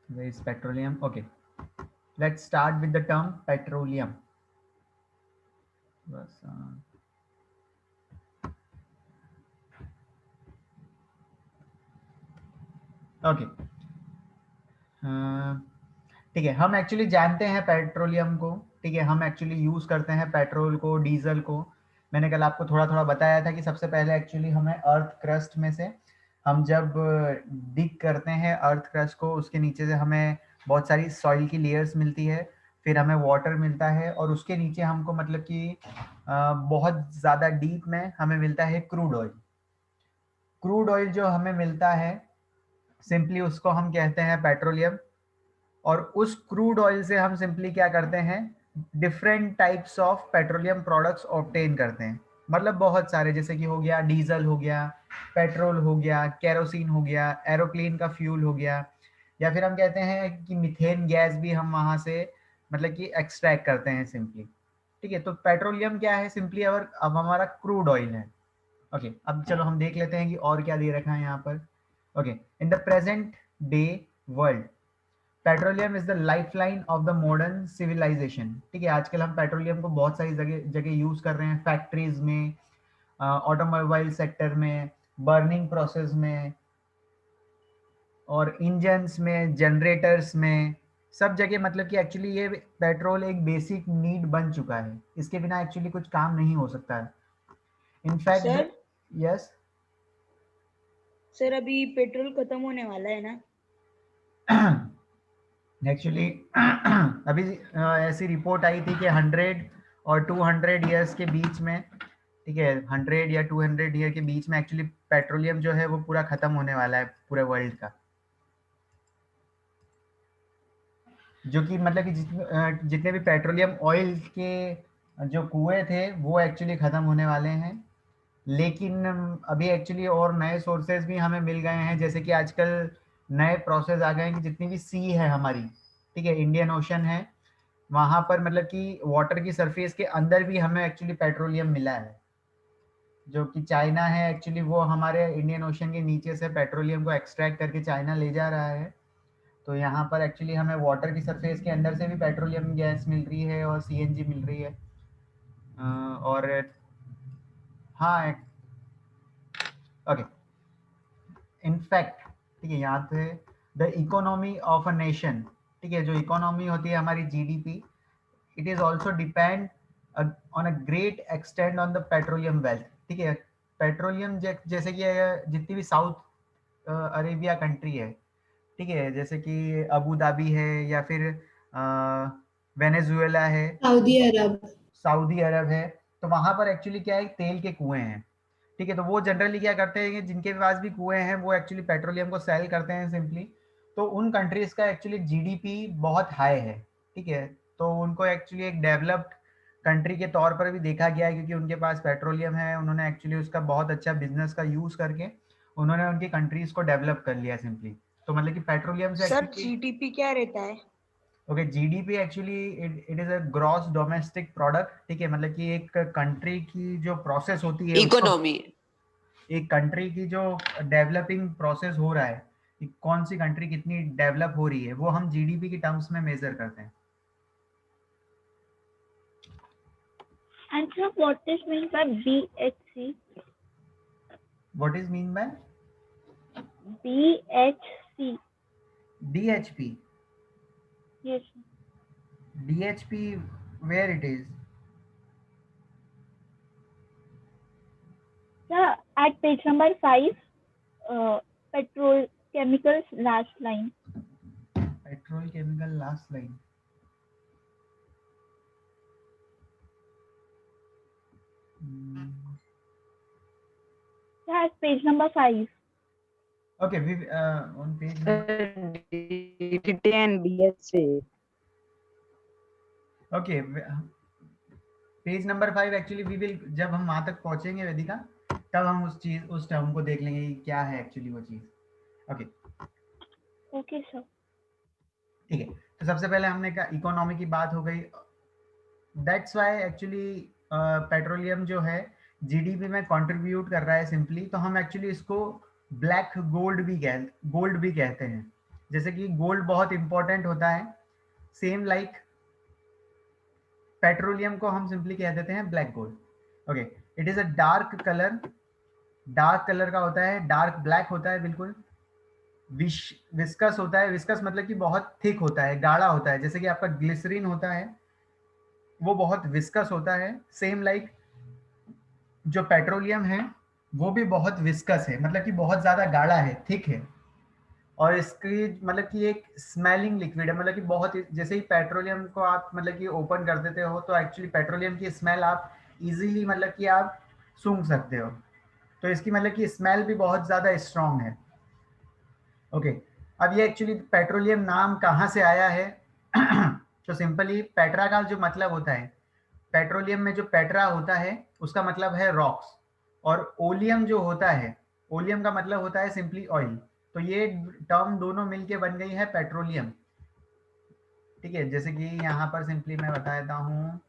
Where is petroleum? Okay, let's start with the term petroleum. बस, okay, ठीक है। हम एक्चुअली जानते हैं पेट्रोलियम को, ठीक है। हम एक्चुअली यूज़ करते हैं पेट्रोल को, डीजल को। मैंने कल आपको थोड़ा थोड़ा बताया था कि सबसे पहले एक्चुअली हमें अर्थ क्रस्ट में से, हम जब डिग करते हैं अर्थ क्रस्ट को, उसके नीचे से हमें बहुत सारी सॉइल की लेयर्स मिलती है, फिर हमें वाटर मिलता है, और उसके नीचे हमको मतलब कि बहुत ज़्यादा डीप में हमें मिलता है क्रूड ऑयल। क्रूड ऑयल जो हमें मिलता है, सिंपली उसको हम कहते हैं पेट्रोलियम। और उस क्रूड ऑयल से हम सिंपली क्या करते हैं, different types of petroleum products obtain करते हैं। मतलब बहुत सारे, जैसे कि हो गया डीजल, हो गया पेट्रोल, हो गया केरोसिन, हो गया एरोप्लेन का फ्यूल, हो गया, या फिर हम कहते हैं कि मीथेन गैस भी हम वहां से मतलब कि एक्सट्रैक्ट करते हैं सिंपली। ठीक है, तो पेट्रोलियम क्या है सिंपली, और अब हमारा क्रूड ऑयल है। ओके, अब चलो हम देख लेते हैं कि और क्या दे रखा है यहाँ पर। Okay, in the present day world, petroleum is the life line of the modern civilisation. ठीक है, आजकल हम पेट्रोलियम को बहुत सारी जगह जगह यूज कर रहे हैं, फैक्ट्रीज में, ऑटोमोबाइल सेक्टर में, बर्निंग प्रोसेस में, और इंजन्स में, जनरेटर्स में, सब जगह। मतलब कि एक्चुअली ये पेट्रोल एक बेसिक नीड बन चुका है, इसके बिना एक्चुअली कुछ काम नहीं हो सकता है। In fact, sir yes. सर अभी पेट्रोल खत्म होने वाला है ना? एक्चुअली अभी ऐसी रिपोर्ट आई थी कि 100 और 200 ईयर्स के बीच में, ठीक है, 100 या 200 ईयर के बीच में एक्चुअली पेट्रोलियम जो है वो पूरा खत्म होने वाला है पूरे वर्ल्ड का। जो कि मतलब कि जितने भी पेट्रोलियम ऑयल के जो कुएं थे वो एक्चुअली खत्म होने वाले हैं। लेकिन अभी एक्चुअली और नए सोर्सेज भी हमें मिल गए हैं, जैसे कि आजकल नए प्रोसेस आ गए हैं कि जितनी भी सी है हमारी, ठीक है, इंडियन ओशन है, वहां पर मतलब कि वाटर की सरफेस के अंदर भी हमें एक्चुअली पेट्रोलियम मिला है। जो कि चाइना है एक्चुअली, वो हमारे इंडियन ओशन के नीचे से पेट्रोलियम को एक्सट्रैक्ट करके चाइना ले जा रहा है। तो यहाँ पर एक्चुअली हमें वाटर की सरफेस के अंदर से भी पेट्रोलियम गैस मिल रही है और सीएनजी मिल रही है। और हाँ, ओके, इनफैक्ट, ठीक है, यहाँ पे the economy of a nation, ठीक है, जो इकोनॉमी होती है हमारी GDP, it is also depend on a great extend on the petroleum wealth. ठीक है, पेट्रोलियम जैसे कि जितनी भी साउथ अरेबिया कंट्री है, ठीक है, जैसे कि अबू धाबी है, या फिर वेनेजुएला है, सऊदी अरब। सऊदी अरब है, तो वहां पर एक्चुअली क्या है, तेल के कुएं हैं। ठीक है, तो वो जनरली क्या करते हैं कि जिनके पास भी कुएं हैं वो एक्चुअली पेट्रोलियम को सेल करते हैं सिंपली। तो उन कंट्रीज का एक्चुअली जीडीपी बहुत हाई है। ठीक है, तो उनको एक्चुअली एक डेवलप्ड कंट्री के तौर पर भी देखा गया है, क्योंकि उनके पास पेट्रोलियम है, उन्होंने एक्चुअली उसका बहुत अच्छा बिजनेस का यूज करके उन्होंने उनकी कंट्रीज को डेवलप कर लिया सिंपली। तो मतलब कि पेट्रोलियम से सर एक्चुअली, जीडीपी क्या रहता है? Okay, GDP actually it is a gross domestic product. ठीक है, मतलब कि एक कंट्री की जो प्रोसेस होती है उसको, इकोनॉमी। एक कंट्री की जो डेवलपिंग प्रोसेस हो रहा है कि कौन सी कंट्री कितनी डेवलप हो रही है, वो हम जीडीपी की टर्म्स में मेजर करते हैं। And sir, what is meant by BHC? What is mean by BHC. DHP? Yes. DHP, where it is? Sir, at page number 5, petrol chemicals last line. Petrol chemical last line. Sir, at page number 5. Okay, we on page number, DDT and BHC. Okay, page number 5 actually we will, जब हम वहां तक पहुंचेंगे वेदिका, तब हम उस term को देख लेंगे कि क्या है एक्चुअली वो चीज। Okay, Okay, sir. ठीक है, तो सबसे पहले हमने कहा इकोनॉमी की बात हो गई। दैट्स वाई एक्चुअली पेट्रोलियम जो है जीडीपी में कंट्रीब्यूट कर रहा है सिंपली। तो हम एक्चुअली इसको ब्लैक गोल्ड भी कहते हैं। जैसे कि गोल्ड बहुत इंपॉर्टेंट होता है, सेम लाइक पेट्रोलियम को हम सिंपली कह देते हैं black gold. Okay, it is a dark colour का होता है, डार्क ब्लैक होता है बिल्कुल. विस्कस होता है, विस्कस मतलब कि बहुत थिक होता है, गाढ़ा होता है, जैसे कि आपका ग्लिसरीन होता है वो बहुत विस्कस होता है. सेम लाइक जो पेट्रोलियम है वो भी बहुत विस्कस है, मतलब कि बहुत ज़्यादा गाढ़ा है, थिक है. और इसकी मतलब कि एक स्मेलिंग लिक्विड है, मतलब कि बहुत जैसे ही पेट्रोलियम को आप मतलब कि ओपन कर देते हो तो एक्चुअली पेट्रोलियम की स्मेल आप इजीली मतलब कि आप सूंघ सकते हो. तो इसकी मतलब कि स्मेल भी बहुत ज़्यादा स्ट्रॉन्ग है. ओके, अब ये एक्चुअली पेट्रोलियम नाम कहाँ से आया है? तो सिंपली पेट्रा का जो मतलब होता है, पेट्रोलियम में जो पेट्रा होता है उसका मतलब है रॉक्स, और ओलियम जो होता है, ओलियम का मतलब होता है सिंपली ऑयल. तो ये टर्म दोनों मिलके बन गई है पेट्रोलियम. ठीक है, जैसे कि यहाँ पर सिंपली मैं बता देता हूँ,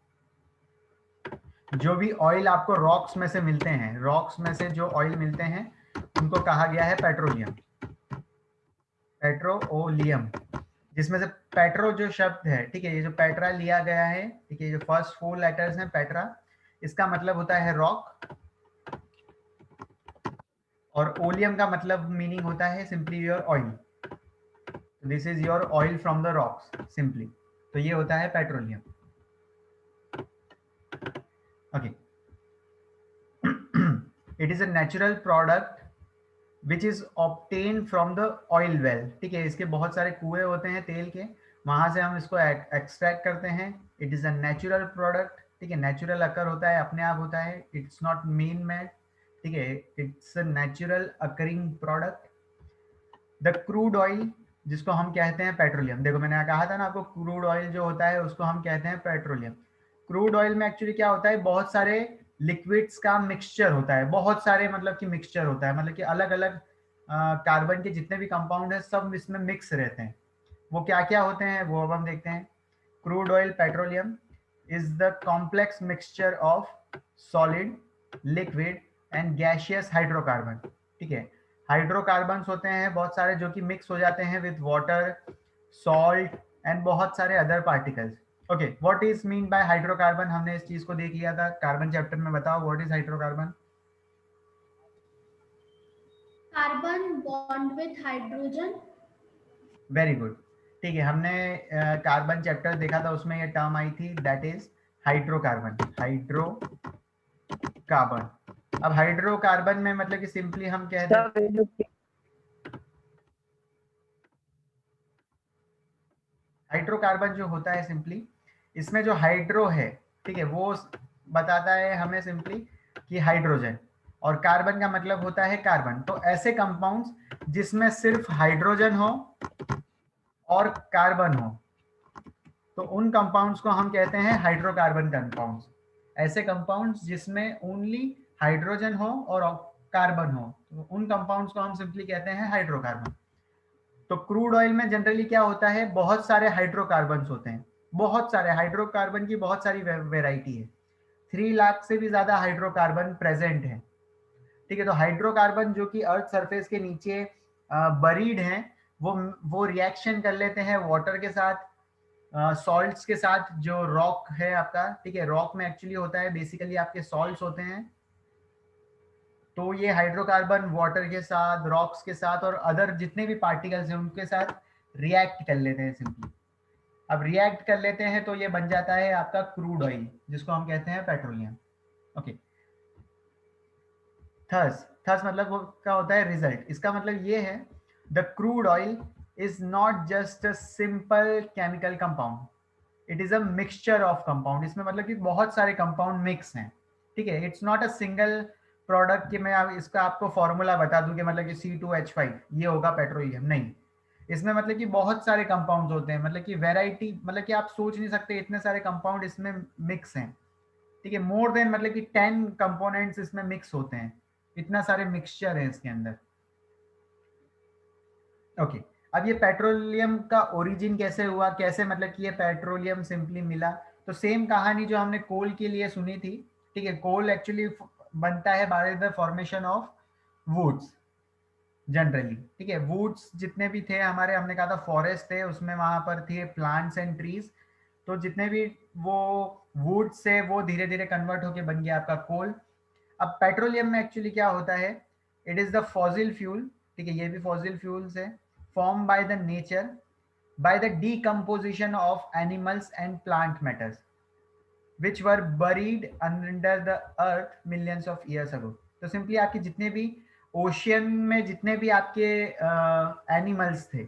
जो भी ऑयल आपको रॉक्स में से मिलते हैं, रॉक्स में से जो ऑयल मिलते हैं उनको कहा गया है पेट्रोलियम, पेट्रोलियम. जिसमें से पेट्रो जो शब्द है, ठीक है, ये जो पेट्रा लिया गया है, ठीक है, जो फर्स्ट 4 लेटर्स हैं पेट्रा, इसका मतलब होता है रॉक, और ओलियम का मतलब मीनिंग होता है simply your oil. This is your oil from the rocks simply. तो ये होता है petroleum. Okay, it is a natural product which is obtain from the oil well. ठीक है, इसके बहुत सारे कुएं होते हैं तेल के, वहां से हम इसको एक्सट्रैक्ट करते हैं. It is a natural product. ठीक है, नेचुरल अकर होता है, अपने आप होता है, इट्स नॉट मेन मेड. ठीक है, it's a natural occurring product. The crude oil जिसको हम कहते हैं पेट्रोलियम, देखो मैंने कहा था ना आपको, क्रूड ऑयल जो होता है उसको हम कहते हैं पेट्रोलियम. क्रूड ऑयल में एक्चुअली क्या होता है, बहुत सारे लिक्विड्स का मिक्सचर होता है, बहुत सारे मतलब कि मिक्सचर होता है, मतलब कि अलग अलग कार्बन के जितने भी कंपाउंड है सब इसमें मिक्स रहते हैं. वो क्या क्या होते हैं वो अब हम देखते हैं. Crude oil petroleum is the complex mixture of solid, liquid and gaseous hydrocarbon. ठीक है, हाइड्रोकार्बन्स होते हैं बहुत सारे जो कि मिक्स हो जाते हैं विद वाटर, सॉल्ट एंड बहुत सारे other particles. Okay, what is mean bye hydrocarbon, हमने इस चीज को देख लिया था कार्बन चैप्टर में. बताओ what is hydrocarbon. Carbon bond with hydrogen. Very good. ठीक है, हमने कार्बन चैप्टर देखा था, उसमें ये टर्म आई थी, दैट इज हाइड्रोकार्बन. हाइड्रोकार्बन. अब हाइड्रोकार्बन में मतलब कि सिंपली हम कहते हैं, Sir, will you please? Hydrocarbon जो होता है सिंपली, इसमें जो हाइड्रो है, ठीक है, वो बताता है हमें सिंपली कि हाइड्रोजन, और कार्बन का मतलब होता है कार्बन. तो ऐसे कंपाउंड्स जिसमें सिर्फ हाइड्रोजन हो और कार्बन हो, तो उन कंपाउंड्स को हम कहते हैं हाइड्रोकार्बन कंपाउंड्स. ऐसे कंपाउंड्स जिसमें ओनली हाइड्रोजन हो और कार्बन हो, तो उन कंपाउंड्स को हम सिंपली कहते हैं हाइड्रोकार्बन. तो क्रूड ऑयल में जनरली क्या होता है, बहुत सारे हाइड्रोकार्बन्स होते हैं, बहुत सारे हाइड्रोकार्बन की बहुत सारी वेराइटी है. 3 लाख से भी ज्यादा हाइड्रोकार्बन प्रेजेंट है. ठीक है, तो हाइड्रोकार्बन जो कि अर्थ सरफेस के नीचे बरीड हैं, वो रिएक्शन कर लेते हैं वाटर के साथ, सॉल्ट्स के साथ. जो रॉक है आपका, ठीक है, रॉक में एक्चुअली होता है बेसिकली आपके सॉल्ट्स होते हैं. तो ये हाइड्रोकार्बन वाटर के साथ, रॉक्स के साथ और अदर जितने भी पार्टिकल्स हैं उनके साथ रिएक्ट कर लेते हैं सिंपली. अब रिएक्ट कर लेते हैं तो ये बन जाता है आपका क्रूड ऑयल, जिसको हम कहते हैं पेट्रोलियम. ओके, थस मतलब वो क्या होता है, रिजल्ट. इसका मतलब ये है, the crude oil is not just a simple chemical compound, it is a mixture of compound. इसमें मतलब कि बहुत सारे कंपाउंड मिक्स हैं. ठीक है, it's not a single product कि मैं इसका आपको फॉर्मूला बता दूं कि मतलब कि C2H5 ये होगा पेट्रोलियम, नहीं. इसमें मतलब कि बहुत सारे कंपाउंड्स होते हैं, मतलब कि वैरायटी, मतलब कि आप सोच नहीं सकते इतने सारे कंपाउंड इसमें मिक्स हैं. ठीक है, मोर देन मतलब कि 10 कंपोनेंट्स इसमें मिक्स होते हैं, इतना सारे मिक्सचर है इसके अंदर. ओके, अब ये पेट्रोलियम का ओरिजिन कैसे हुआ, कैसे मतलब कि ये पेट्रोलियम सिंपली मिला. तो सेम कहानी जो हमने कोल के लिए सुनी थी. ठीक है, कोल एक्चुअली बनता है by the formation of woods. Generally, ठीक है। वुड्स जितने भी थे हमारे, हमने कहा था फॉरेस्ट थे, उसमें वहां पर थे प्लांट्स एंड ट्रीज, तो जितने भी वो वुड से वो धीरे धीरे कन्वर्ट होके बन गया आपका कोल। अब पेट्रोलियम में एक्चुअली क्या होता है, it is the fossil fuel, ठीक है, ये भी फॉसिल फ्यूल्स है, form by the nature by the decomposition of animals and plant matters which were buried under the earth millions of years ago। तो सिंपली आपके जितने भी ओशियन में जितने भी आपके एनिमल्स थे,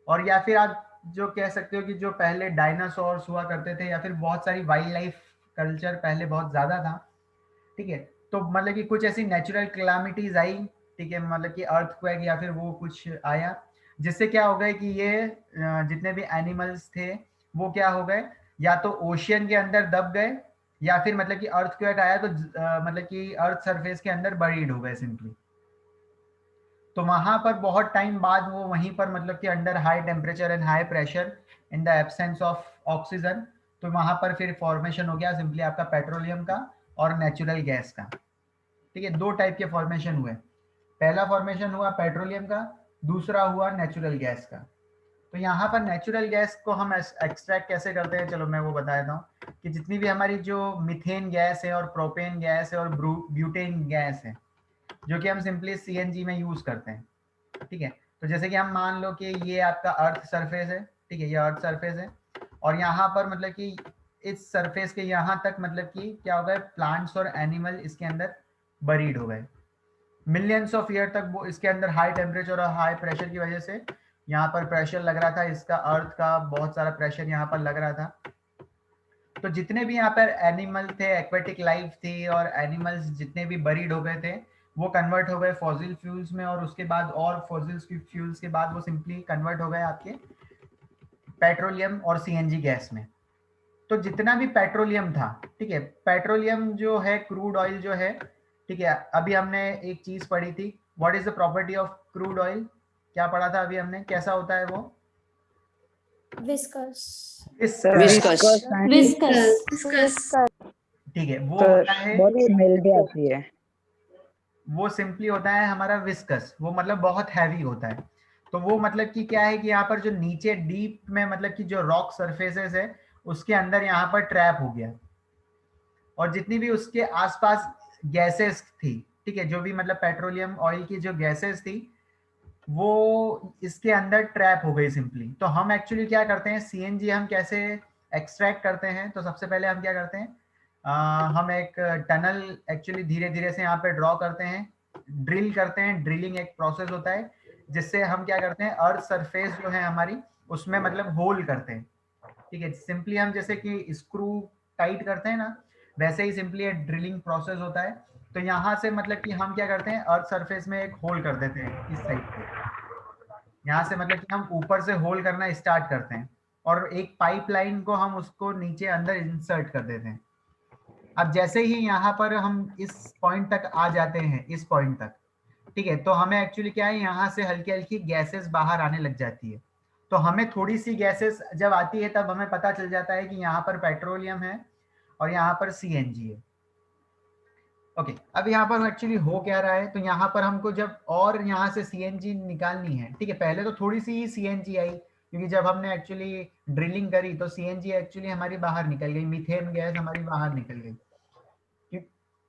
और या फिर आप जो कह सकते हो कि जो पहले डायनासोर्स हुआ करते थे, या फिर बहुत सारी वाइल्ड लाइफ कल्चर पहले बहुत ज़्यादा था, ठीक है। तो मतलब कि कुछ ऐसी नेचुरल क्लैमिटीज आई, ठीक है, मतलब कि अर्थक्वेक या फिर वो कुछ आया, जिससे क्या हो गया कि ये जितने भी एनिमल्स थे वो क्या हो गए, या तो ओशियन के अंदर दब गए, या फिर मतलब कि अर्थक्वेक आया तो मतलब कि अर्थ सरफेस के अंदर बरीड हो गए सिंपली। तो वहां पर बहुत टाइम बाद वो वहीं पर मतलब कि under high temperature and high pressure in the absence of oxygen, तो वहां पर फिर फॉर्मेशन हो गया सिंपली आपका पेट्रोलियम का और नेचुरल गैस का, ठीक है। दो टाइप के फॉर्मेशन हुए, पहला फॉर्मेशन हुआ पेट्रोलियम का, दूसरा हुआ नेचुरल गैस का। तो यहाँ पर नेचुरल गैस को हम एक्सट्रैक्ट कैसे करते हैं, चलो मैं वो बता देता हूँ कि जितनी भी हमारी जो मीथेन गैस है और प्रोपेन गैस है और ब्यूटेन गैस है, जो कि हम सिंपली सीएनजी में यूज करते हैं, ठीक है। तो जैसे कि हम मान लो कि ये आपका अर्थ सरफेस है, ठीक है, ये अर्थ सरफेस है, और यहाँ पर मतलब कि इस सरफेस के यहाँ तक मतलब कि क्या हो गए, प्लांट्स और एनिमल इसके अंदर बरीड हो गए मिलियंस ऑफ ईयर तक। वो इसके अंदर हाई टेम्परेचर और हाई प्रेशर की वजह से यहाँ पर प्रेशर लग रहा था, इसका अर्थ का बहुत सारा प्रेशर यहाँ पर लग रहा था। तो जितने भी यहाँ पर एनिमल थे, एक्वेटिक लाइफ थी, और एनिमल्स जितने भी बरीड हो गए थे, वो कन्वर्ट हो गए फॉसिल फ्यूल्स में, और उसके बाद और फॉसिल फ्यूल्स के बाद वो सिंपली कन्वर्ट हो गए आपके पेट्रोलियम और सीएनजी गैस में। तो जितना भी पेट्रोलियम था, ठीक है, पेट्रोलियम जो है क्रूड ऑयल जो है, ठीक है, अभी हमने एक चीज पढ़ी थी, what is the property of crude oil, क्या पढ़ा था अभी हमने, कैसा होता है वो, विस्कस ठीक है, वो होता है, बहुत स्मेल भी आती है। वो सिंपली होता है हमारा विस्कस, वो मतलब बहुत हैवी होता है। तो वो मतलब कि क्या है कि यहाँ पर जो नीचे डीप में मतलब कि जो रॉक सरफेसेस है उसके अंदर यहाँ पर ट्रैप हो गया, और जितनी भी उसके आसपास गैसेस थी, ठीक है, जो भी मतलब पेट्रोलियम ऑयल की जो गैसेस थी वो इसके अंदर ट्रैप हो गई सिंपली। तो हम एक्चुअली क्या करते हैं, सीएनजी हम कैसे एक्सट्रैक्ट करते हैं, तो सबसे पहले हम क्या करते हैं, हम एक टनल एक्चुअली धीरे धीरे से यहाँ पे ड्रॉ करते हैं, ड्रिल करते हैं, ड्रिलिंग एक प्रोसेस होता है जिससे हम क्या करते हैं, अर्थ सरफेस जो है हमारी उसमें मतलब होल करते हैं, ठीक है। सिंपली हम जैसे कि स्क्रू टाइट करते हैं ना, वैसे ही सिंपली एक ड्रिलिंग प्रोसेस होता है। तो यहाँ से मतलब कि हम क्या करते हैं, अर्थ सरफेस में एक होल कर देते हैं इस साइड पे, यहाँ से मतलब कि हम ऊपर से होल करना स्टार्ट करते हैं, और एक पाइपलाइन को हम उसको नीचे अंदर इंसर्ट कर देते हैं। अब जैसे ही यहाँ पर हम इस पॉइंट तक आ जाते हैं, इस पॉइंट तक, ठीक है, तो हमें एक्चुअली क्या है, यहाँ से हल्की हल्की गैसेस बाहर आने लग जाती है। तो हमें थोड़ी सी गैसेस जब आती है तब हमें पता चल जाता है कि यहाँ पर पेट्रोलियम है और यहाँ पर सीएनजी है। ओके, अब यहाँ पर एक्चुअली हो क्या रहा है, तो यहाँ पर हमको जब और यहाँ से सीएनजी निकालनी है, ठीक है, पहले तो थोड़ी सी ही सीएनजी आई, क्योंकि जब हमने एक्चुअली ड्रिलिंग करी तो सीएनजी एक्चुअली हमारी बाहर निकल गई, मीथेन गैस हमारी बाहर निकल गई।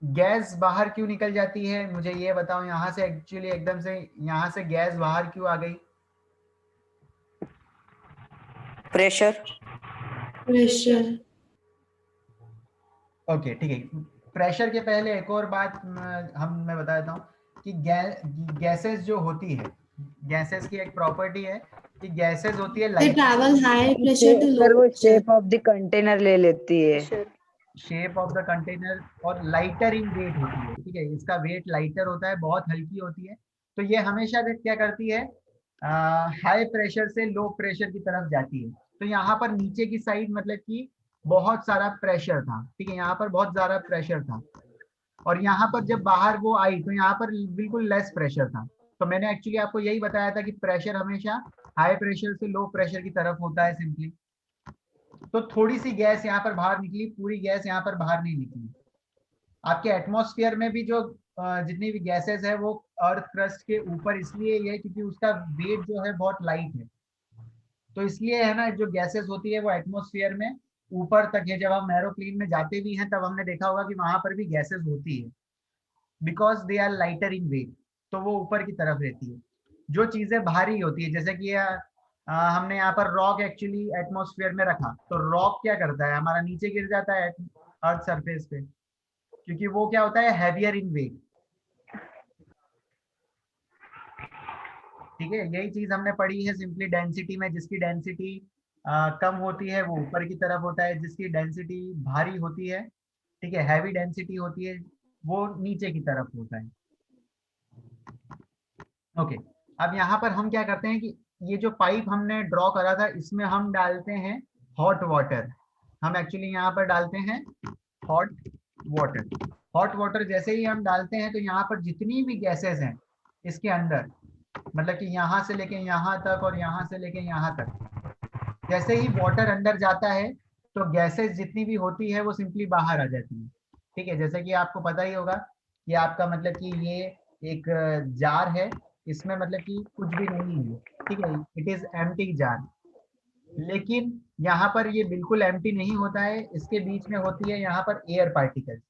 गैस बाहर क्यों निकल जाती है, मुझे ये बताओ, यहाँ से एक्चुअली एकदम से यहाँ से गैस बाहर क्यों आ गई, प्रेशर। ओके, ठीक है। प्रेशर के पहले एक और बात मैं बता देता हूँ कि गैसेस जो होती है, गैसेस की एक प्रॉपर्टी है कि गैसेस होती है light, travel high pressure to low वो शेप ऑफ द कंटेनर ले लेती है, शेप ऑफ द कंटेनर, और लाइटर इन वेट होती है, ठीक है, इसका वेट लाइटर होता है, बहुत हल्की होती है। तो ये हमेशा क्या करती है, हाई प्रेशर से लो प्रेशर की तरफ जाती है। तो यहाँ पर नीचे की साइड मतलब कि बहुत सारा प्रेशर था, ठीक है, यहाँ पर बहुत ज्यादा प्रेशर था, और यहाँ पर जब बाहर वो आई तो यहाँ पर बिल्कुल लेस प्रेशर था। तो मैंने एक्चुअली आपको यही बताया था कि प्रेशर हमेशा हाई प्रेशर से लो प्रेशर की तरफ होता है सिंपली। तो थोड़ी सी गैस यहाँ पर बाहर निकली, पूरी गैस यहाँ पर बाहर नहीं निकली। आपके एटमॉस्फेयर में भी जो जितनी भी गैसेस है वो अर्थ क्रस्ट के ऊपर इसलिए ये है क्योंकि उसका वेट जो है बहुत लाइट है, तो इसलिए है ना जो गैसेस होती है वो एटमॉस्फेयर में ऊपर तक है। जब हम एरोप्लेन में जाते भी हैं तब हमने देखा होगा कि वहां पर भी गैसेस होती है, because they are lighter in weight, तो वो ऊपर की तरफ रहती है। जो चीजें भारी होती है, जैसे कि हमने यहाँ पर रॉक एक्चुअली एटमॉस्फेयर में रखा, तो रॉक क्या करता है, हमारा नीचे गिर जाता है अर्थ सरफेस पे, क्योंकि वो क्या होता है, हैवियर इन वेट। ठीक है, यही चीज हमने पढ़ी है सिंपली डेंसिटी में, जिसकी डेंसिटी कम होती है वो ऊपर की तरफ होता है, जिसकी डेंसिटी भारी होती है, ठीक है, हैवी डेंसिटी होती है, वो नीचे की तरफ होता है। ओके, अब यहाँ पर हम क्या करते हैं कि ये जो पाइप हमने ड्रॉ करा था इसमें हम डालते हैं हॉट वाटर। हम एक्चुअली यहाँ पर डालते हैं हॉट वाटर। हॉट वाटर जैसे ही हम डालते हैं तो यहाँ पर जितनी भी गैसेस हैं इसके अंदर, मतलब कि यहाँ से लेके यहाँ तक और यहाँ से लेके यहाँ तक, जैसे ही वाटर अंदर जाता है तो गैसेस जितनी भी होती है वो सिंपली बाहर आ जाती है। ठीक है, जैसे कि आपको पता ही होगा कि आपका मतलब कि ये एक जार है, इसमें मतलब कि कुछ भी नहीं है, ठीक है, इट इज एम्प्टी जार। लेकिन यहाँ पर ये बिल्कुल एम्प्टी नहीं होता है, इसके बीच में होती है यहाँ पर एयर पार्टिकल।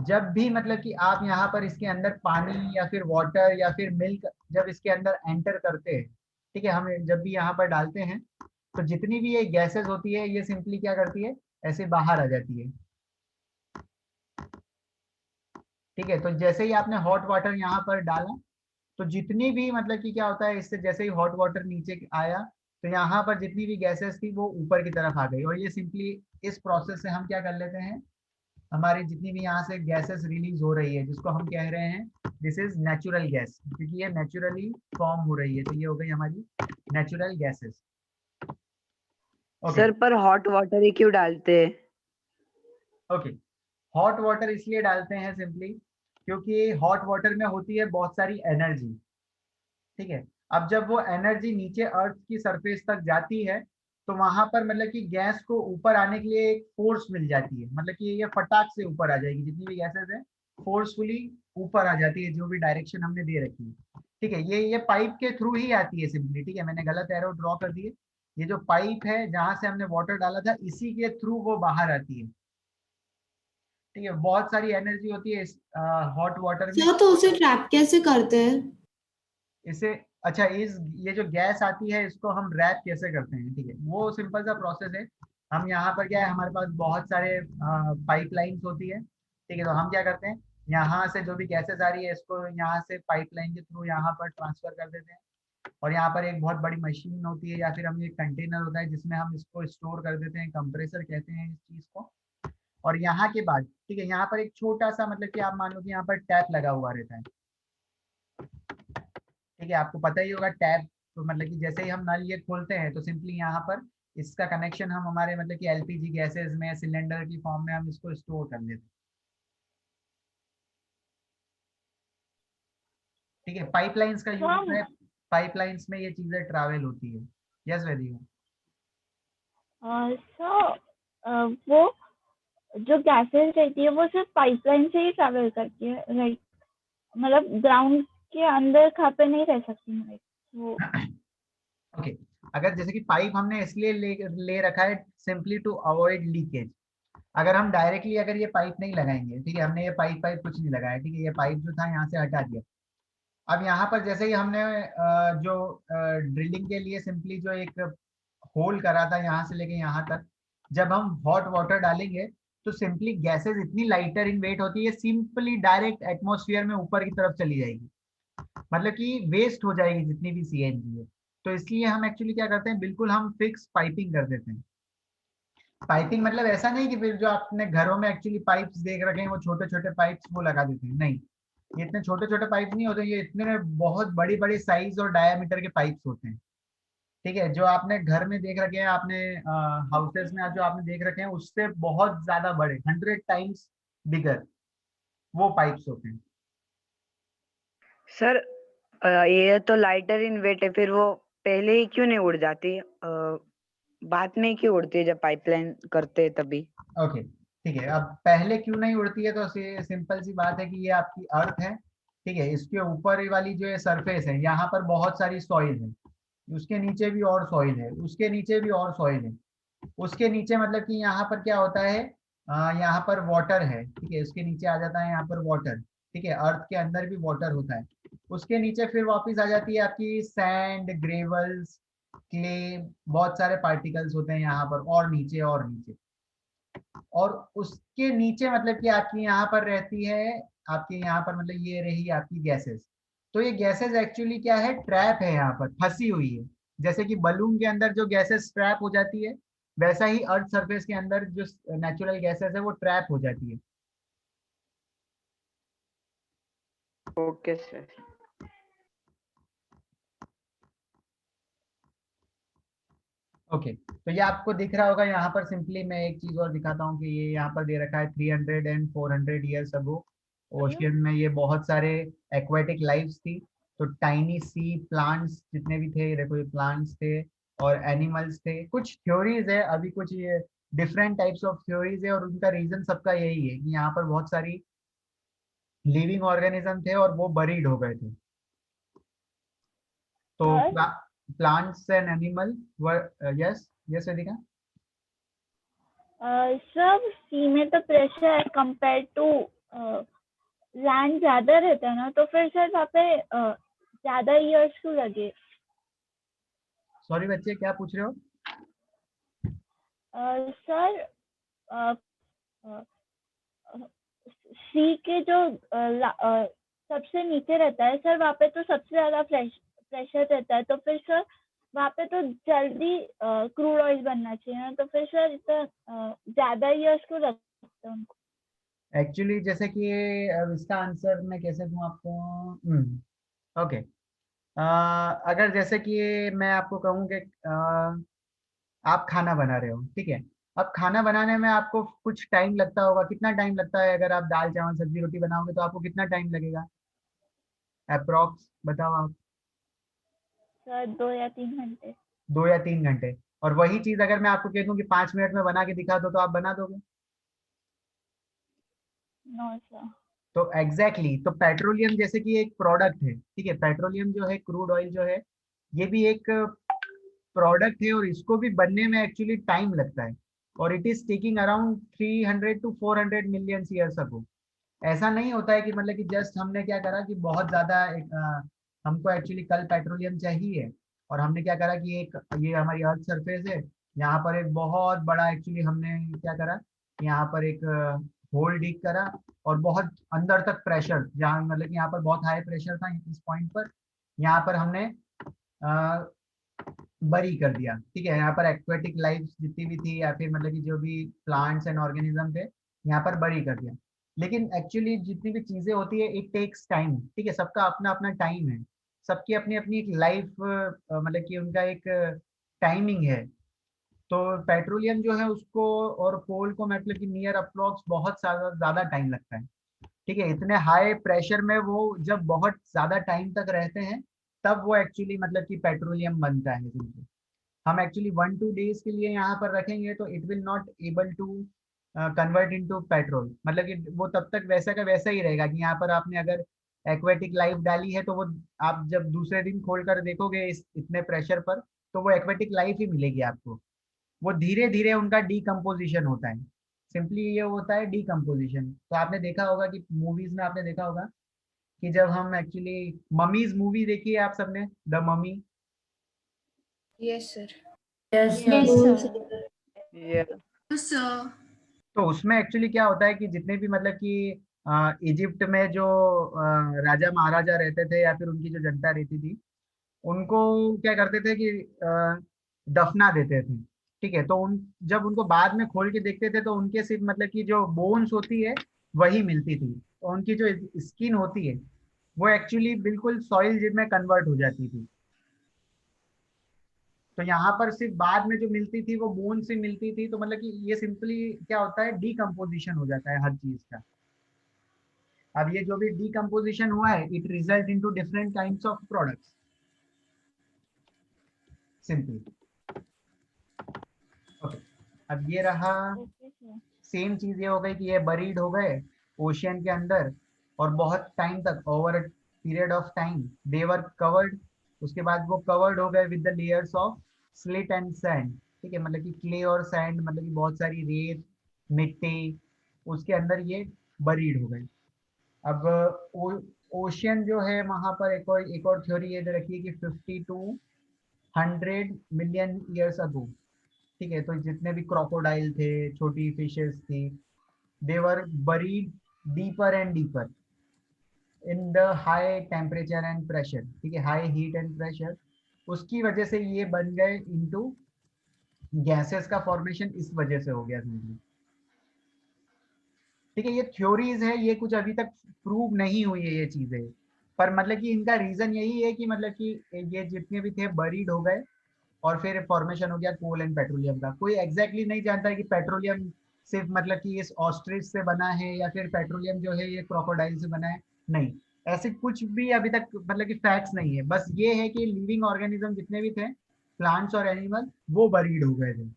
जब भी मतलब कि आप यहाँ पर इसके अंदर पानी या फिर वाटर या फिर मिल्क जब इसके अंदर एंटर करते हैं, ठीक है, हम जब भी यहाँ पर डालते हैं तो जितनी भी ये गैसेस होती है ये सिंपली क्या करती है, ऐसे बाहर आ जाती है। ठीक है, तो जैसे ही आपने हॉट वाटर यहाँ पर डाला तो जितनी भी मतलब कि क्या होता है, इससे जैसे ही हॉट वाटर नीचे आया तो यहाँ पर जितनी भी गैसेस थी वो ऊपर की तरफ आ गई, और ये सिंपली इस प्रोसेस से हम क्या कर लेते हैं, हमारी जितनी भी यहाँ से गैसेस रिलीज हो रही है जिसको हम कह रहे हैं दिस इज नेचुरल गैस, क्योंकि ये नेचुरली फॉर्म हो रही है, तो ये हो गई हमारी नेचुरल गैसेस। सर पर हॉट वाटर ही क्यों डालते हैं? ओके, हॉट वाटर इसलिए डालते हैं सिंपली क्योंकि हॉट वाटर में होती है बहुत सारी एनर्जी। ठीक है, अब जब वो एनर्जी नीचे अर्थ की सरफेस तक जाती है तो वहां पर मतलब कि गैस को ऊपर आने के लिए एक फोर्स मिल जाती है, मतलब कि ये फटाक से ऊपर आ जाएगी, जितनी भी गैसेस है फोर्सफुली ऊपर आ जाती है, जो भी डायरेक्शन हमने दे रखी है। ठीक है, ये पाइप के थ्रू ही आती है सिंपली। ठीक है, मैंने गलत एरो ड्रॉ कर दिए, ये जो पाइप है जहां से हमने वाटर डाला था इसी के थ्रू वो बाहर आती है। ठीक है, बहुत सारी एनर्जी होती है इस हॉट वाटर में। सर तो उसे ट्रैप कैसे करते हैं? इसे अच्छा, इस ये जो गैस आती है इसको हम रैप कैसे करते हैं, ठीक है, वो सिंपल सा प्रोसेस है। हम यहाँ पर क्या है, हमारे पास बहुत सारे पाइपलाइंस होती है। ठीक है, तो हम क्या करते हैं, यहाँ से जो भी गैसेस आ रही है इसको यहाँ से पाइपलाइन के थ्रू यहाँ पर ट्रांसफर कर देते हैं, और यहाँ पर एक बहुत बड़ी मशीन होती है या फिर हम एक कंटेनर होता है जिसमें हम इसको स्टोर कर देते हैं, कंप्रेसर कहते हैं इस चीज को। और यहाँ के बाद ठीक है, यहाँ पर एक छोटा सा मतलब कि आप मान लो कि यहाँ पर टैप लगा हुआ रहता है। ठीक है, आपको पता ही होगा टैप, तो मतलब कि जैसे ही हम नल ये खोलते हैं तो सिंपली यहाँ पर इसका कनेक्शन हम हमारे मतलब कि एलपीजी गैसेस में सिलेंडर की फॉर्म में हम इसको स्टोर कर लेते हैं। ठीक है, पाइपलाइंस का यूज है, पाइपलाइंस में ये चीजें ट्रैवल होती है। यस वेदिका। वो जो गैसेस रहती है वो सिर्फ पाइपलाइन से ही ट्रैवल करती है, राइट? मतलब ग्राउंड के अंदर कहाँ पे नहीं रह सकती, राइट? वो ओके, अगर जैसे कि पाइप हमने इसलिए ले रखा है सिंपली टू अवॉइड लीकेज। अगर हम डायरेक्टली अगर ये पाइप नहीं लगाएंगे, ठीक है, हमने ये पाइप कुछ नहीं लगाया, ठीक है, ये पाइप जो था यहाँ से हटा दिया। अब यहाँ पर जैसे ही हमने जो ड्रिलिंग के लिए सिंपली जो एक होल करा था यहाँ से लेके यहाँ तक, जब हम हॉट वाटर डालेंगे तो सिंपली गैसेस इतनी लाइटर इन वेट होती है, सिंपली डायरेक्ट एटमॉस्फेयर में ऊपर की तरफ चली जाएगी, मतलब कि वेस्ट हो जाएगी जितनी भी सीएनजी है। तो इसलिए हम एक्चुअली क्या करते हैं, बिल्कुल हम फिक्स पाइपिंग कर देते हैं। पाइपिंग मतलब ऐसा नहीं कि फिर जो आपने घरों में एक्चुअली पाइप्स देख रखे हैं वो छोटे छोटे पाइप्स वो लगा देते हैं, नहीं, ये इतने छोटे छोटे पाइप नहीं होते, ये इतने बहुत बड़ी बड़ी साइज और डायामीटर के पाइप्स होते हैं। ठीक है, जो आपने घर में देख रखे हैं, आपने हाउसेस में जो आपने देख रखे हैं उससे बहुत ज्यादा बड़े 100 टाइम्स बिगर वो पाइप्स होते हैं। सर ये तो लाइटर इन वेट है, फिर वो पहले ही क्यों नहीं उड़ जाती? बाद में क्यों उड़ती है जब पाइपलाइन करते हैं तभी? ओके ठीक है, अब पहले क्यों नहीं उड़ती है, तो सिंपल सी बात है कि ये आपकी अर्थ है, ठीक है, इसके ऊपर वाली जो ये सरफेस है, यहाँ पर बहुत सारी सॉइल है, उसके नीचे भी और सॉइल है, उसके नीचे भी और सॉइल है, उसके नीचे मतलब कि यहाँ पर क्या होता है, यहाँ पर वाटर है, ठीक है, उसके नीचे आ जाता है यहाँ पर वाटर, ठीक है, अर्थ के अंदर भी वाटर होता है, उसके नीचे फिर वापस आ जाती है आपकी सैंड, ग्रेवल्स, क्ले, बहुत सारे पार्टिकल्स होते हैं यहाँ पर, और नीचे और नीचे, और उसके नीचे मतलब कि आपकी यहाँ पर रहती है, आपके यहाँ पर मतलब ये रही आपकी गैसेस। तो ये गैसेस एक्चुअली क्या है, ट्रैप है, यहाँ पर फंसी हुई है, जैसे कि बलून के अंदर जो गैसेस ट्रैप हो जाती है, वैसा ही अर्थ सरफेस के अंदर जो नेचुरल गैसेस है वो ट्रैप हो जाती है। Okay sir. ओके तो ये आपको दिख रहा होगा यहाँ पर, सिंपली मैं एक चीज और दिखाता हूँ कि ये यहाँ पर दे रखा है 300 एंड 400 ईयर्स अगो ओशियन में ये बहुत सारे एक्वेटिक लाइफ्स थी, तो टाइनी सी प्लांट्स जितने भी थे, देखो ये प्लांट्स थे और एनिमल्स थे, कुछ थ्योरीज है अभी, कुछ ये डिफरेंट टाइप्स ऑफ थ्योरीज है, और उनका रीजन सबका यही है कि यहाँ पर बहुत सारी लिविंग ऑर्गेनिज्म थे और वो बरीड हो गए थे। तो sir plants and animal were, yes yes Vedika. Sir sea में तो प्रेशर कंपेयर टू लैंड ज्यादा रहता है ना, तो फिर सर वहाँ पे ज्यादा ईयर्स क्यों लगे? सॉरी बच्चे क्या पूछ रहे हो? सर सी के जो सबसे नीचे रहता है सर, वहाँ पे तो सबसे ज्यादा प्रेशर रहता है, तो फिर सर वहाँ पे तो जल्दी क्रूड ऑयल बनना चाहिए ना, तो फिर सर इतना ज्यादा ईयर्स क्यों लगता है उनको? एक्चुअली जैसे कि अब इसका आंसर मैं कैसे दूं आपको, ओके, अगर जैसे कि मैं आपको कहूँ कि आप खाना बना रहे हो, ठीक है, अब खाना बनाने में आपको कुछ टाइम लगता होगा, कितना टाइम लगता है, अगर आप दाल चावल सब्जी रोटी बनाओगे तो आपको कितना टाइम लगेगा अप्रोक्स, बताओ आप? सर 2 या 3 घंटे। 2 या 3 घंटे। और वही चीज अगर मैं आपको कह दूं कि 5 मिनट में बना के दिखा दो, तो आप बना दोगे? No sir. तो एग्जैक्टली exactly, तो पेट्रोलियम जैसे कि एक प्रोडक्ट है, ठीक है, पेट्रोलियम जो है, क्रूड ऑयल जो है, ये भी एक प्रोडक्ट है, और इसको भी बनने में एक्चुअली टाइम लगता है, और it is taking around 300 to 400 million years ago. ऐसा नहीं होता है कि मतलब कि जस्ट हमने क्या करा कि बहुत ज्यादा हमको एक्चुअली कल पेट्रोलियम चाहिए, और हमने क्या करा कि एक ये हमारी अर्थ सरफेस है, यहाँ पर एक बहुत बड़ा एक्चुअली हमने क्या करा, यहाँ पर एक होल डिग करा, और बहुत अंदर तक प्रेशर, जहाँ मतलब कि यहाँ पर बहुत हाई प्रेशर था इस पॉइंट पर, यहाँ पर हमने बरी कर दिया, ठीक है, यहाँ पर एक्वेटिक लाइफ जितनी भी थी, या फिर मतलब कि जो भी प्लांट्स एंड ऑर्गेनिज्म थे, यहाँ पर बरी कर दिया। लेकिन एक्चुअली जितनी भी चीजें होती है, इट टेक्स टाइम, ठीक है, सबका अपना अपना टाइम है, सबकी अपनी अपनी एक लाइफ, मतलब कि उनका एक टाइमिंग है। तो पेट्रोलियम जो है उसको और कोल को मतलब कि नियर अप्रोक्स बहुत ज्यादा टाइम लगता है, ठीक है, इतने हाई प्रेशर में वो जब बहुत ज्यादा टाइम तक रहते हैं, तब वो एक्चुअली मतलब कि पेट्रोलियम बनता है जिनको हम एक्चुअली 1-2 डेज के लिए यहाँ पर रखेंगे, तो it will not able to convert into petrol, मतलब कि वो तब तक वैसा का वैसा ही रहेगा, कि यहाँ पर आपने अगर एक्वेटिक लाइफ डाली है, तो वो आप जब दूसरे दिन खोल कर देखोगे इस इतने प्रेशर पर, तो वो एक्वेटिक लाइफ ही मिलेगी आपको। वो धीरे धीरे उनका डीकम्पोजिशन होता है, सिंपली ये होता है डीकम्पोजिशन। तो आपने देखा होगा कि मूवीज में आपने देखा होगा कि जब हम एक्चुअली ममीज मूवी देखी है आप सबने, the mummy, Yes, sir. Yes, sir. तो उसमें एक्चुअली क्या होता है कि जितने भी मतलब कि इजिप्ट में जो राजा महाराजा रहते थे, या फिर उनकी जो जनता रहती थी, उनको क्या करते थे कि दफना देते थे, ठीक है, तो उन जब उनको बाद में खोल के देखते थे, तो उनके सिर्फ मतलब कि जो बोन्स होती है वही मिलती थी, तो उनकी जो स्किन होती है वो एक्चुअली बिल्कुल सॉइल में कन्वर्ट हो जाती थी। तो यहाँ पर सिर्फ बाद में जो मिलती थी वो बोन से मिलती थी, तो मतलब कि ये सिंपली क्या होता है, डीकम्पोजिशन हो जाता है हर चीज का। अब ये जो भी डीकम्पोजिशन हुआ है, it result into different kinds of products, simply. Okay, अब ये रहा, ओके सर। सेम चीज ये हो गई कि ये बरीड हो गए ओशियन के अंदर, और बहुत टाइम तक, over period of time they were covered, उसके बाद वो कवर्ड हो गए with the layers of slit and sand, ठीक है, मतलब कि क्ले और सैंड, मतलब कि बहुत सारी रेत मिट्टी उसके अंदर ये बरीड हो गए। अब ओशियन जो है वहां पर एक और थ्योरी ये दे रखी है कि 50 to 100 मिलियन ईयर्स अगो, ठीक है, तो जितने भी क्रोकोडाइल थे, छोटी फिशेस थी, they were buried deeper and deeper in the high temperature and pressure, ठीक है, हाई हीट एंड प्रेशर, उसकी वजह से ये बन गए इनटू गैसेस का फॉर्मेशन, इस वजह से हो गया समझिए, ठीक है। ये थ्योरीज है, ये कुछ अभी तक प्रूव नहीं हुई है ये चीजें, पर मतलब कि इनका रीजन यही है कि मतलब कि ये जितने भी थे बरीड हो गए और फिर फॉर्मेशन हो गया कोल एंड पेट्रोलियम का। कोई एग्जैक्टली नहीं जानता है कि पेट्रोलियम सिर्फ मतलब कि इस ऑस्ट्रिच से बना है या फिर पेट्रोलियम जो है ये क्रोकोडाइल से बना है, नहीं, ऐसे कुछ भी अभी तक मतलब कि फैक्ट्स नहीं है। बस ये है कि लिविंग ऑर्गेनिज्म जितने भी थे, प्लांट्स और एनिमल, वो बरीड हो गए थे।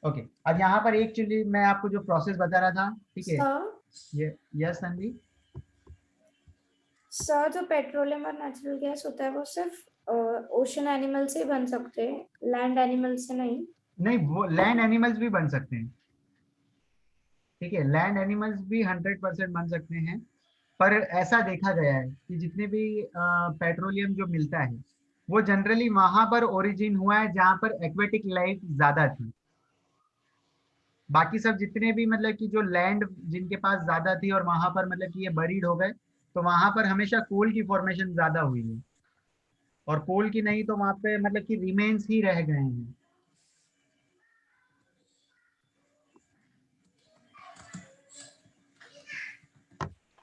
ओके, अब यहाँ पर एक चीज मैं आपको जो प्रोसेस बता रहा था, ठीक है, सर ये यस संदीप, सर जो पेट्रोलियम और नेचुरल गैस होता है वो सिर्फ ओशन एनिमल से बन सकते हैं, लैंड एनिमल से नहीं। नहीं, वो लैंड एनिमल्स भी बन सकते हैं, ठीक है, लैंड एनिमल्स भी 100% बन सकते हैं, पर ऐसा देखा गया है कि जितने भी पेट्रोलियम जो मिलता है वो जनरली वहां पर ओरिजिन हुआ है जहां पर एक्वेटिक लाइफ ज्यादा थी। बाकी सब जितने भी मतलब कि जो लैंड जिनके पास ज्यादा थी और वहां पर मतलब कि ये बरीड हो गए, तो वहां पर हमेशा कोल की फॉर्मेशन ज्यादा हुई है, और कोल की नहीं तो वहां पे मतलब कि रिमेन्स ही रह गए हैं।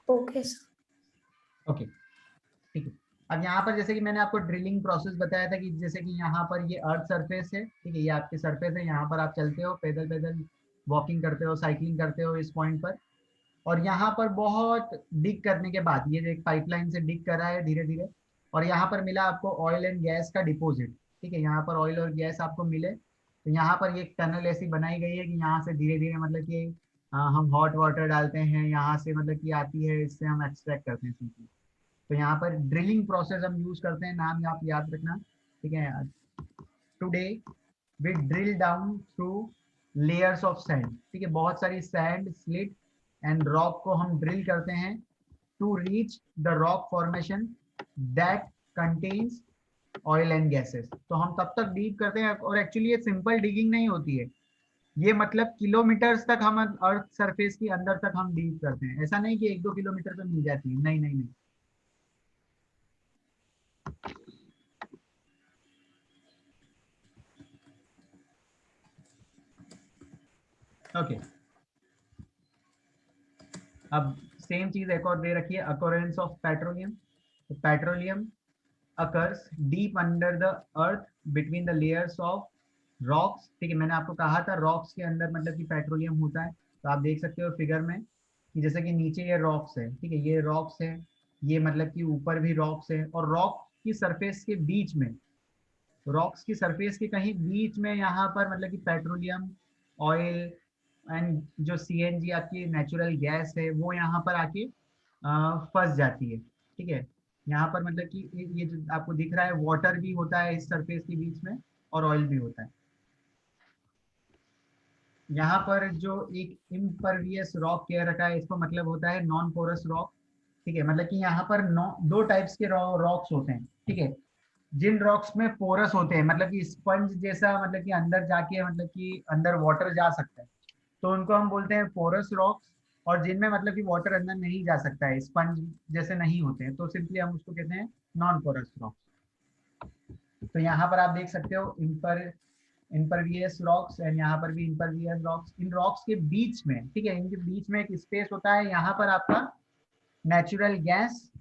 Okay sir. ओके, ठीक है। अब यहाँ पर जैसे कि मैंने आपको ड्रिलिंग प्रोसेस बताया था कि जैसे कि यहाँ पर ये अर्थ सरफेस है, ठीक है, ये आपकी सरफेस है, यहाँ पर आप चलते हो, पैदल पैदल वॉकिंग करते हो, साइकिलिंग करते हो इस पॉइंट पर, और यहाँ पर बहुत डिग करने के बाद ये एक पाइपलाइन से डिग करा है धीरे धीरे, और यहाँ पर मिला आपको ऑयल एंड गैस का डिपोजिट, ठीक है, यहाँ पर ऑयल और गैस आपको मिले, तो यहाँ पर ये एक टनल ऐसी बनाई गई है कि यहाँ से धीरे धीरे मतलब कि हम हॉट वाटर डालते हैं, यहाँ से मतलब कि आती है, इससे हम एक्सट्रैक्ट करते हैं सिंपली। तो यहाँ पर ड्रिलिंग प्रोसेस हम यूज करते हैं, नाम आप याद रखना, ठीक है। Today we drill down through layers of sand, ठीक है, बहुत सारी सैंड, स्लिट एंड रॉक को हम ड्रिल करते हैं to reach the rock formation that contains oil and gases. तो हम तब तक डीप करते हैं, और एक्चुअली ये सिंपल डिगिंग नहीं होती है, ये मतलब किलोमीटर्स तक हम अर्थ सरफेस के अंदर तक हम डीप करते हैं, ऐसा नहीं कि 1-2 किलोमीटर पे मिल जाती है, नहीं नहीं नहीं। ओके, अब सेम चीज एक और दे रखी है, अकोरेंस ऑफ पेट्रोलियम। तो petroleum occurs deep under the earth between the layers of rocks, ठीक है, मैंने आपको कहा था रॉक्स के अंदर मतलब कि पेट्रोलियम होता है, तो आप देख सकते हो फिगर में कि जैसे कि नीचे ये रॉक्स है, ठीक है, ये रॉक्स है, ये मतलब कि ऊपर भी रॉक्स है, और रॉक की सरफेस के बीच में, रॉक्स की सरफेस के कहीं बीच में यहाँ पर मतलब कि पेट्रोलियम, ऑयल एंड जो सीएनजी आपकी नेचुरल गैस है वो यहाँ पर आके फंस जाती है, ठीक है। यहाँ पर मतलब कि ये जो आपको दिख रहा है वाटर भी होता है इस सरफेस के बीच में, और ऑयल भी होता है। यहाँ पर जो एक इम्परवियस रॉक कह रखा है, इसको मतलब होता है नॉन पोरस रॉक, ठीक है, मतलब कि यहाँ पर दो टाइप्स के रॉक्स होते हैं, ठीक है। जिन रॉक्स में पोरस होते हैं, मतलब कि स्पंज जैसा, मतलब कि अंदर जाके मतलब कि अंदर वाटर जा सकता है, तो उनको हम बोलते हैं पोरस रॉक्स। और जिनमें मतलब कि वाटर अंदर नहीं जा सकता है, स्पंज जैसे नहीं होते हैं, तो सिंपली हम उसको कहते हैं नॉन पोरस रॉक्स। तो यहाँ पर आप देख सकते हो इम्परवियस रॉक्स, एंड यहाँ पर भी इम्परवियस रॉक्स। इन रॉक्स के बीच में, ठीक है, इनके बीच में एक स्पेस होता है, यहाँ पर आपका natural gas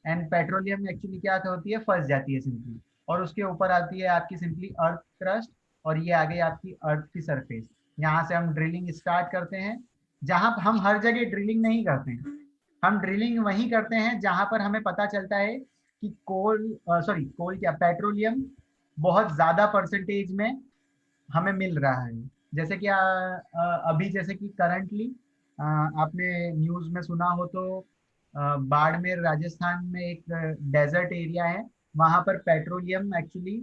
and petroleum actually क्या होती है, फंस जाती है सिंपली, और उसके ऊपर आती है आपकी सिंपली अर्थ क्रस्ट, और ये आ गई आपकी अर्थ की सरफेस। यहाँ से हम ड्रिलिंग स्टार्ट करते हैं, जहाँ हम हर जगह ड्रिलिंग नहीं करते हैं, हम ड्रिलिंग वहीं करते हैं जहाँ पर हमें पता चलता है कि कोल क्या, पेट्रोलियम बहुत ज्यादा परसेंटेज में हमें मिल रहा है। जैसे कि अभी जैसे कि करंटली आपने न्यूज में सुना हो तो बाड़मेर राजस्थान में एक डेजर्ट एरिया है, वहां पर पेट्रोलियम एक्चुअली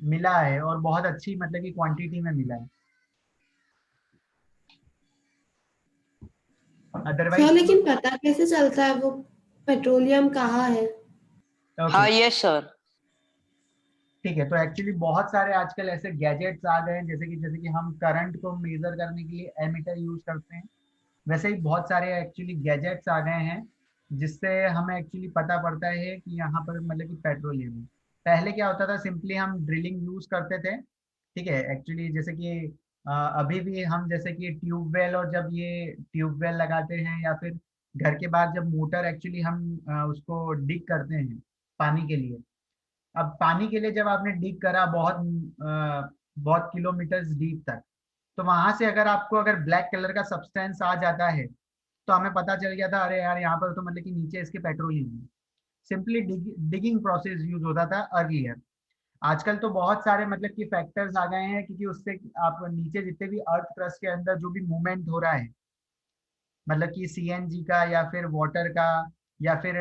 मिला है और बहुत अच्छी मतलब की क्वांटिटी में मिला है। सर अदरवाइज लेकिन पता कैसे चलता है वो पेट्रोलियम कहाँ है? हाँ यस सर। ठीक है, तो एक्चुअली बहुत सारे आजकल ऐसे गैजेट्स आ गए हैं, जैसे कि हम करंट को मेजर करने के लिए एमीटर यूज करते हैं, वैसे ही बहुत सारे एक्चुअली गैजेट्स आ गए हैं जिससे हमें एक्चुअली पता पड़ता है कि यहाँ पर मतलब कि पेट्रोलियम है। पहले क्या होता था, सिंपली हम ड्रिलिंग यूज करते थे, ठीक है। एक्चुअली जैसे कि अभी भी हम जैसे कि ट्यूबवेल, और जब ये ट्यूबवेल लगाते हैं या फिर घर के बाहर जब मोटर एक्चुअली हम उसको डिग करते हैं पानी के लिए। अब पानी के लिए जब आपने डिग करा बहुत किलोमीटर्स डीप तक, तो वहां से अगर आपको अगर ब्लैक कलर का सब्सटेंस आ जाता है तो हमें पता चल गया था अरे यार यहाँ पर तो मतलब कि नीचे इसके पेट्रोलियम है। सिंपली डिगिंग प्रोसेस यूज होता था अर्लियर। आजकल तो बहुत सारे मतलब कि फैक्टर्स आ गए हैं, क्योंकि उससे आप नीचे जितने भी अर्थ क्रस्ट के अंदर जो भी मूवमेंट हो रहा है, मतलब कि सीएनजी का या फिर वाटर का या फिर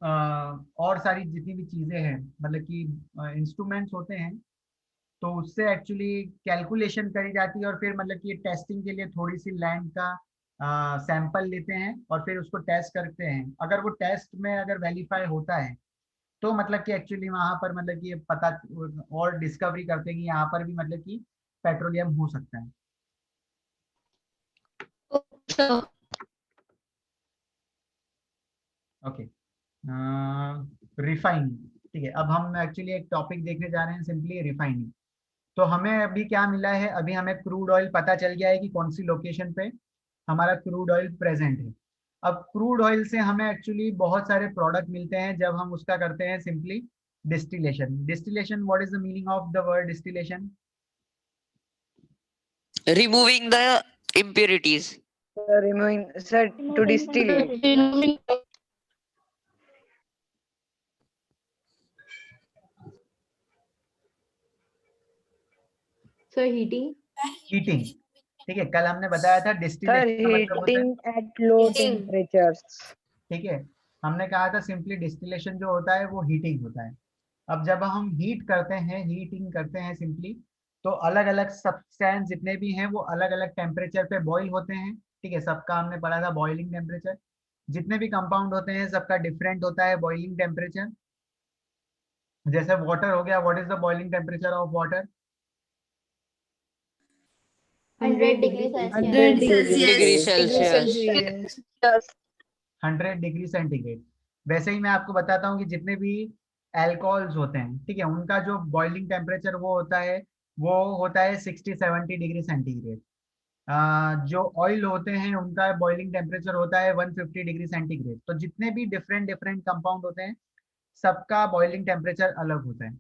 और सारी जितनी भी चीजें हैं, मतलब कि इंस्ट्रूमेंट्स होते हैं, तो उससे एक्चुअली कैलकुलेशन करी जाती है और फिर मतलब कि टेस्टिंग के लिए थोड़ी सी लैंड का सैंपल लेते हैं और फिर उसको टेस्ट करते हैं। अगर वो टेस्ट में अगर वेरीफाई होता है तो मतलब कि एक्चुअली वहां पर मतलब कि पता और डिस्कवरी करते हैं कि यहाँ पर भी मतलब कि पेट्रोलियम हो सकता है। Okay, refining. ठीक है, अब हम एक्चुअली एक टॉपिक देखने जा रहे हैं, सिंपली रिफाइनिंग। तो हमें अभी क्या मिला है, अभी हमें क्रूड ऑयल पता चल गया है कि कौन सी लोकेशन पे हमारा क्रूड ऑयल प्रेजेंट है। अब क्रूड ऑयल से हमें एक्चुअली बहुत सारे प्रोडक्ट मिलते हैं जब हम उसका करते हैं simply distillation. Distillation, what is the meaning of the word distillation? Removing the impurities. Removing, sir, to distill it. Sir heating. Heating, ठीक है। कल हमने बताया था Sir, डिस्टिलेशन का मतलब होता है, heating at low temperatures. ठीक है, हमने कहा था सिंपली डिस्टिलेशन जो होता है वो हीटिंग होता है। अब जब हम हीट करते हैं, हीटिंग करते हैं सिंपली, तो अलग अलग सब्सटेंस जितने भी हैं वो अलग अलग टेम्परेचर पे बॉईल होते हैं, ठीक है। सबका हमने पढ़ा था बॉइलिंग टेम्परेचर। जितने भी कंपाउंड होते हैं सबका डिफरेंट होता है बॉइलिंग टेम्परेचर। जैसे वाटर हो गया, what is the boiling temperature of water? 100 degree 100 Degree Celsius. Celsius. 100 degree centigrade. वैसे ही मैं आपको बताता हूँ कि जितने भी एल्कोहल्स होते हैं, ठीक है, उनका जो बॉइलिंग टेम्परेचर वो होता है 60-70 डिग्री सेंटीग्रेड। जो ऑयल होते हैं उनका बॉइलिंग टेम्परेचर होता है 150 डिग्री सेंटीग्रेड। तो जितने भी डिफरेंट डिफरेंट कंपाउंड होते हैं सबका बॉइलिंग टेम्परेचर अलग होता है।